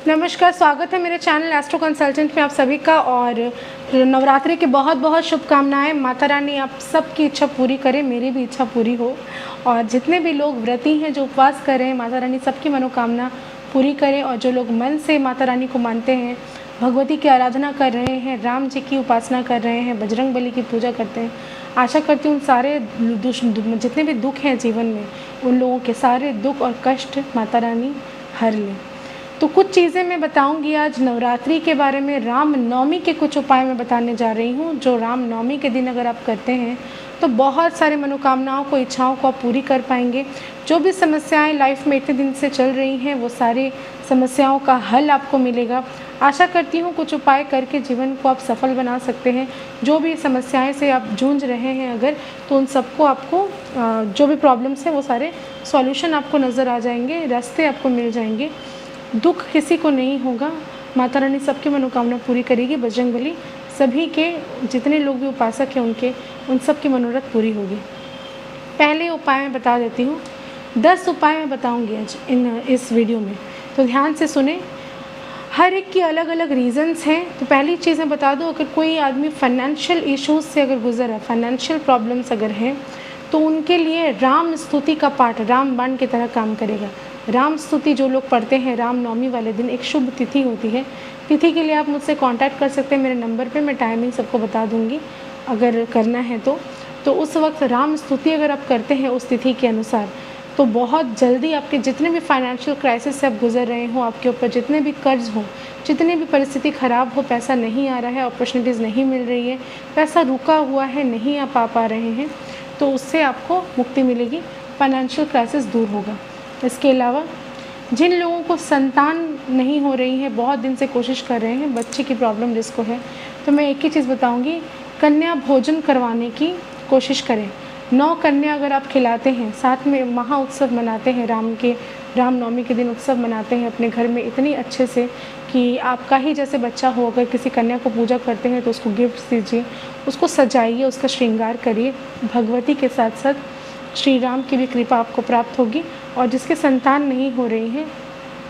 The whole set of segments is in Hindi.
नमस्कार, स्वागत है मेरे चैनल एस्ट्रो कंसल्टेंट में आप सभी का। और नवरात्रि की बहुत बहुत शुभकामनाएं। माता रानी आप सबकी इच्छा पूरी करे, मेरी भी इच्छा पूरी हो। और जितने भी लोग व्रती हैं जो उपवास कर रहे हैं, माता रानी सबकी मनोकामना पूरी करें। और जो लोग मन से माता रानी को मानते हैं, भगवती की आराधना कर रहे हैं, राम जी की उपासना कर रहे हैं, बजरंग बली की पूजा करते हैं, आशा करती हूँ उन सारे जितने भी दुख हैं जीवन में, उन लोगों के सारे दुख और कष्ट माता रानी हर लें। तो कुछ चीज़ें मैं बताऊंगी आज नवरात्रि के बारे में। राम नवमी के कुछ उपाय मैं बताने जा रही हूँ, जो राम नवमी के दिन अगर आप करते हैं तो बहुत सारे मनोकामनाओं को, इच्छाओं को आप पूरी कर पाएंगे। जो भी समस्याएं लाइफ में इतने दिन से चल रही हैं, वो सारी समस्याओं का हल आपको मिलेगा। आशा करती हूँ कुछ उपाय करके जीवन को आप सफल बना सकते हैं। जो भी समस्याएं से आप जूझ रहे हैं अगर, तो उन सबको आपको जो भी प्रॉब्लम्स हैं वो सारे सॉल्यूशन आपको नज़र आ जाएंगे, रास्ते आपको मिल जाएंगे। दुख किसी को नहीं होगा, माता रानी सबकी मनोकामना पूरी करेगी। बजरंग बली सभी के, जितने लोग भी उपासक हैं उनके, उन सब की मनोरथ पूरी होगी। पहले उपाय मैं बता देती हूँ, 10 उपाय मैं बताऊँगी आज इस वीडियो में, तो ध्यान से सुने। हर एक की अलग अलग रीज़न्स हैं। तो पहली चीज़ मैं बता दूँ, अगर कोई आदमी फाइनेंशियल इश्यूज़ से अगर गुजर है, फाइनेंशियल प्रॉब्लम्स अगर हैं, तो उनके लिए राम स्तुति का पाठ रामबाण की तरह काम करेगा। राम स्तुति जो लोग पढ़ते हैं, राम नवमी वाले दिन एक शुभ तिथि होती है। तिथि के लिए आप मुझसे कांटेक्ट कर सकते हैं मेरे नंबर पे, मैं टाइमिंग सबको बता दूंगी अगर करना है तो उस वक्त राम स्तुति अगर आप करते हैं उस तिथि के अनुसार, तो बहुत जल्दी आपके जितने भी फाइनेंशियल क्राइसिस से आप गुजर रहे हो, आपके ऊपर जितने भी कर्ज हो, जितनी भी परिस्थिति ख़राब हो, पैसा नहीं आ रहा है, अपॉर्चुनिटीज़ नहीं मिल रही है, पैसा रुका हुआ है, नहीं आप आ पा रहे हैं, तो उससे आपको मुक्ति मिलेगी, फाइनेंशियल क्राइसिस दूर होगा। इसके अलावा जिन लोगों को संतान नहीं हो रही है, बहुत दिन से कोशिश कर रहे हैं, बच्चे की प्रॉब्लम जिसको है, तो मैं एक ही चीज़ बताऊंगी, कन्या भोजन करवाने की कोशिश करें। 9 कन्या अगर आप खिलाते हैं, साथ में महा उत्सव मनाते हैं, राम नवमी के दिन उत्सव मनाते हैं अपने घर में इतनी अच्छे से कि आपका ही जैसे बच्चा हो, अगर किसी कन्या को पूजा करते हैं तो उसको गिफ्ट दीजिए, उसको सजाइए, उसका श्रृंगार करिए। भगवती के साथ साथ श्री राम की भी कृपा आपको प्राप्त होगी। और जिसके संतान नहीं हो रही हैं,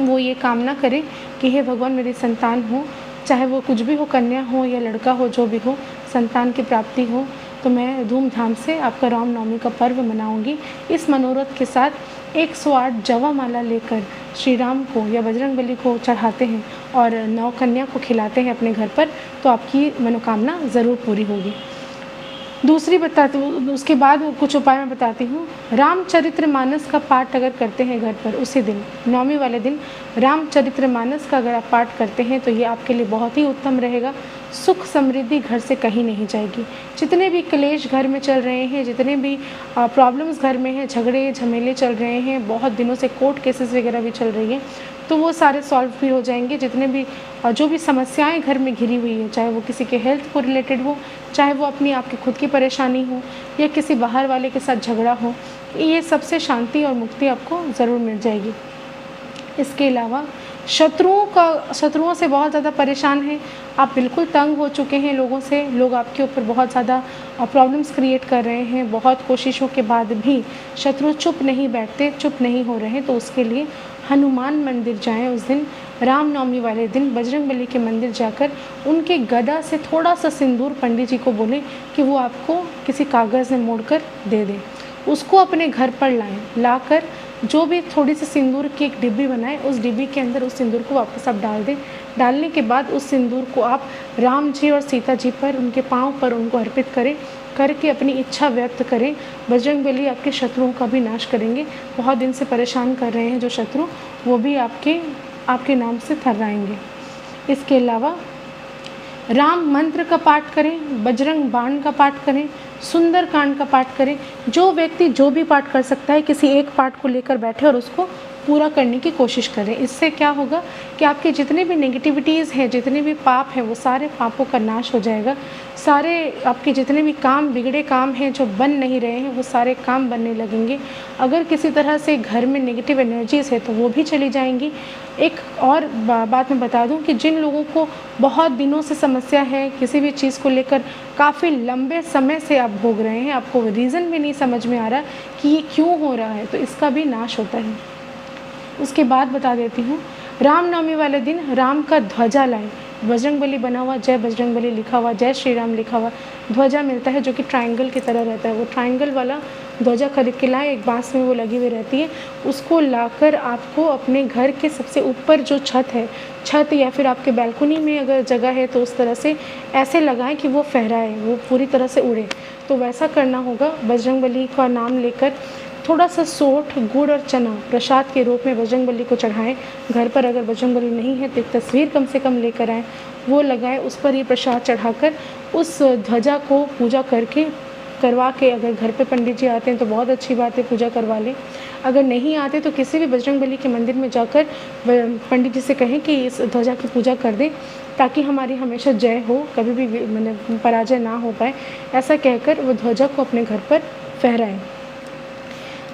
वो ये कामना करें कि हे भगवान मेरी संतान हो, चाहे वो कुछ भी हो, कन्या हो या लड़का हो, जो भी हो, संतान की प्राप्ति हो, तो मैं धूमधाम से आपका राम नवमी का पर्व मनाऊंगी। इस मनोरथ के साथ 108 जवा माला लेकर श्री राम को या बजरंग बली को चढ़ाते हैं और 9 कन्या को खिलाते हैं अपने घर पर, तो आपकी मनोकामना ज़रूर पूरी होगी। दूसरी बताती हूँ, उसके बाद कुछ उपाय मैं बताती हूँ। रामचरितमानस का पाठ अगर करते हैं घर पर, उसी दिन नवमी वाले दिन रामचरितमानस का अगर आप पाठ करते हैं, तो ये आपके लिए बहुत ही उत्तम रहेगा। सुख समृद्धि घर से कहीं नहीं जाएगी। जितने भी क्लेश घर में चल रहे हैं, जितने भी प्रॉब्लम्स घर में हैं, झगड़े झमेले चल रहे हैं, बहुत दिनों से कोर्ट केसेस वगैरह भी चल रही हैं, तो वो सारे सॉल्व भी हो जाएंगे। जितने भी जो भी समस्याएं घर में घिरी हुई है, चाहे वो किसी के हेल्थ को रिलेटेड हो, चाहे वो अपनी आपकी खुद की परेशानी हो, या किसी बाहर वाले के साथ झगड़ा हो, ये सबसे शांति और मुक्ति आपको ज़रूर मिल जाएगी। इसके अलावा शत्रुओं से बहुत ज़्यादा परेशान हैं, आप बिल्कुल तंग हो चुके हैं लोगों से, लोग आपके ऊपर बहुत ज़्यादा प्रॉब्लम्स क्रिएट कर रहे हैं, बहुत कोशिशों के बाद भी शत्रु चुप नहीं बैठते, चुप नहीं हो रहे, तो उसके लिए हनुमान मंदिर जाएं। उस दिन रामनवमी वाले दिन बजरंग बली के मंदिर जाकर उनके गदा से थोड़ा सा सिंदूर पंडित जी को बोलें कि वो आपको किसी कागज़ में मोड़कर दे दें। उसको अपने घर पर लाकर जो भी थोड़ी सी सिंदूर की एक डिब्बी बनाएं, उस डिब्बी के अंदर उस सिंदूर को वापस आप डाल दें। डालने के बाद उस सिंदूर को आप राम जी और सीता जी पर, उनके पाँव पर उनको अर्पित करके अपनी इच्छा व्यक्त करें। बजरंग बली आपके शत्रुओं का भी नाश करेंगे। बहुत दिन से परेशान कर रहे हैं जो शत्रु, वो भी आपके नाम से थर्राएंगे। इसके अलावा राम मंत्र का पाठ करें, बजरंग बाण का पाठ करें, सुंदर कांड का पाठ करें। जो व्यक्ति जो भी पाठ कर सकता है, किसी एक पाठ को लेकर बैठे और उसको पूरा करने की कोशिश करें। इससे क्या होगा कि आपके जितने भी नेगेटिविटीज़ हैं, जितने भी पाप हैं, वो सारे पापों का नाश हो जाएगा। सारे आपके जितने भी काम, बिगड़े काम हैं जो बन नहीं रहे हैं, वो सारे काम बनने लगेंगे। अगर किसी तरह से घर में नेगेटिव एनर्जीज़ है तो वो भी चली जाएंगी। एक और बात मैं बता दूं कि जिन लोगों को बहुत दिनों से समस्या है, किसी भी चीज़ को लेकर काफ़ी लंबे समय से आप भोग रहे हैं, आपको रीज़न भी नहीं समझ में आ रहा कि ये क्यों हो रहा है, तो इसका भी नाश होता है। उसके बाद बता देती हूँ, रामनवमी वाले दिन राम का ध्वजा लाएं, बजरंगबली बना हुआ, जय बजरंगबली लिखा हुआ, जय श्री राम लिखा हुआ ध्वजा मिलता है जो कि ट्रायंगल की तरह रहता है। वो ट्रायंगल वाला ध्वजा खरीद के लाएं, एक बांस में वो लगी हुई रहती है। उसको लाकर आपको अपने घर के सबसे ऊपर जो छत है, छत या फिर आपके बालकनी में अगर जगह है तो उस तरह से ऐसे लगाएं कि वो फहराए, वो पूरी तरह से उड़े। तो वैसा करना होगा। बजरंगबली का नाम लेकर थोड़ा सा सोंठ, गुड़ और चना प्रसाद के रूप में बजरंगबली को चढ़ाएं। घर पर अगर बजरंगबली नहीं है तो एक तस्वीर कम से कम लेकर आएँ, वो लगाएं, उस पर ये प्रसाद चढ़ाकर उस ध्वजा को पूजा करवा के, अगर घर पे पंडित जी आते हैं तो बहुत अच्छी बात है, पूजा करवा लें। अगर नहीं आते तो किसी भी बजरंगबली के मंदिर में जाकर पंडित जी से कहें कि इस ध्वजा की पूजा कर दें ताकि हमारी हमेशा जय हो, कभी भी मतलब पराजय ना हो पाए। ऐसा कहकर वो ध्वजा को अपने घर पर फहराएं।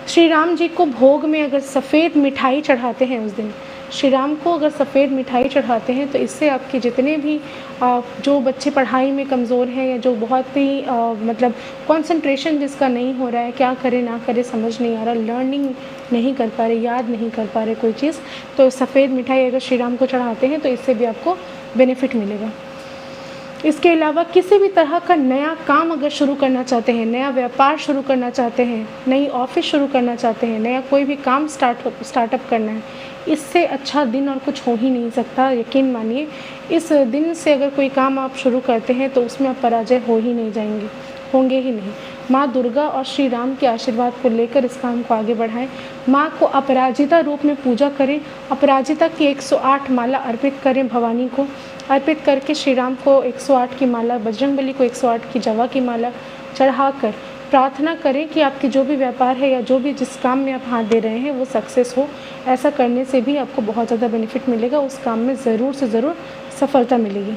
श्री राम जी को भोग में अगर सफ़ेद मिठाई चढ़ाते हैं, उस दिन श्री राम को अगर सफ़ेद मिठाई चढ़ाते हैं तो इससे आपके जितने भी जो बच्चे पढ़ाई में कमज़ोर हैं या जो बहुत ही मतलब कंसंट्रेशन जिसका नहीं हो रहा है, क्या करे ना करे समझ नहीं आ रहा, लर्निंग नहीं कर पा रहे, याद नहीं कर पा रहे कोई चीज़, तो सफ़ेद मिठाई अगर श्री राम को चढ़ाते हैं तो इससे भी आपको बेनिफिट मिलेगा। इसके अलावा किसी भी तरह का नया काम अगर शुरू करना चाहते हैं, नया व्यापार शुरू करना चाहते हैं, नई ऑफिस शुरू करना चाहते हैं, नया कोई भी काम स्टार्टअप करना है, इससे अच्छा दिन और कुछ हो ही नहीं सकता। यकीन मानिए, इस दिन से अगर कोई काम आप शुरू करते हैं तो उसमें आप पराजय होंगे ही नहीं। माँ दुर्गा और श्री राम के आशीर्वाद को लेकर इस काम को आगे बढ़ाएं। माँ को अपराजिता रूप में पूजा करें। अपराजिता की 108 माला अर्पित करें, भवानी को अर्पित करके श्री राम को 108 की माला, बजरंगबली को 108 की जवा की माला चढ़ाकर प्रार्थना करें कि आपके जो भी व्यापार है या जो भी जिस काम में आप हाथ दे रहे हैं वो सक्सेस हो। ऐसा करने से भी आपको बहुत ज़्यादा बेनिफिट मिलेगा, उस काम में ज़रूर से ज़रूर सफलता मिलेगी।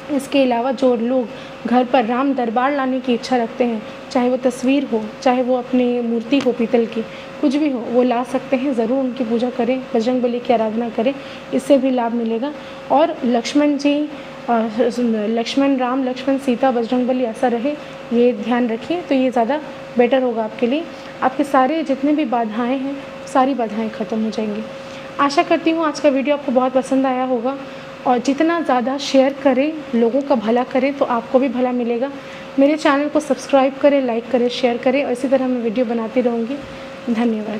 इसके अलावा जो लोग घर पर राम दरबार लाने की इच्छा रखते हैं, चाहे वो तस्वीर हो, चाहे वो अपनी मूर्ति हो पीतल की, कुछ भी हो, वो ला सकते हैं। ज़रूर उनकी पूजा करें, बजरंगबली की आराधना करें, इससे भी लाभ मिलेगा। और लक्ष्मण जी, लक्ष्मण राम, लक्ष्मण सीता, बजरंगबली ऐसा रहे, ये ध्यान रखिए, तो ये ज़्यादा बेटर होगा आपके लिए। आपके सारे जितने भी बाधाएँ हैं, सारी बाधाएँ ख़त्म हो जाएंगी। आशा करती हूँ आज का वीडियो आपको बहुत पसंद आया होगा, और जितना ज़्यादा शेयर करें, लोगों का भला करें, तो आपको भी भला मिलेगा। मेरे चैनल को सब्सक्राइब करें, लाइक करें, शेयर करें, और इसी तरह मैं वीडियो बनाती रहूँगी। धन्यवाद।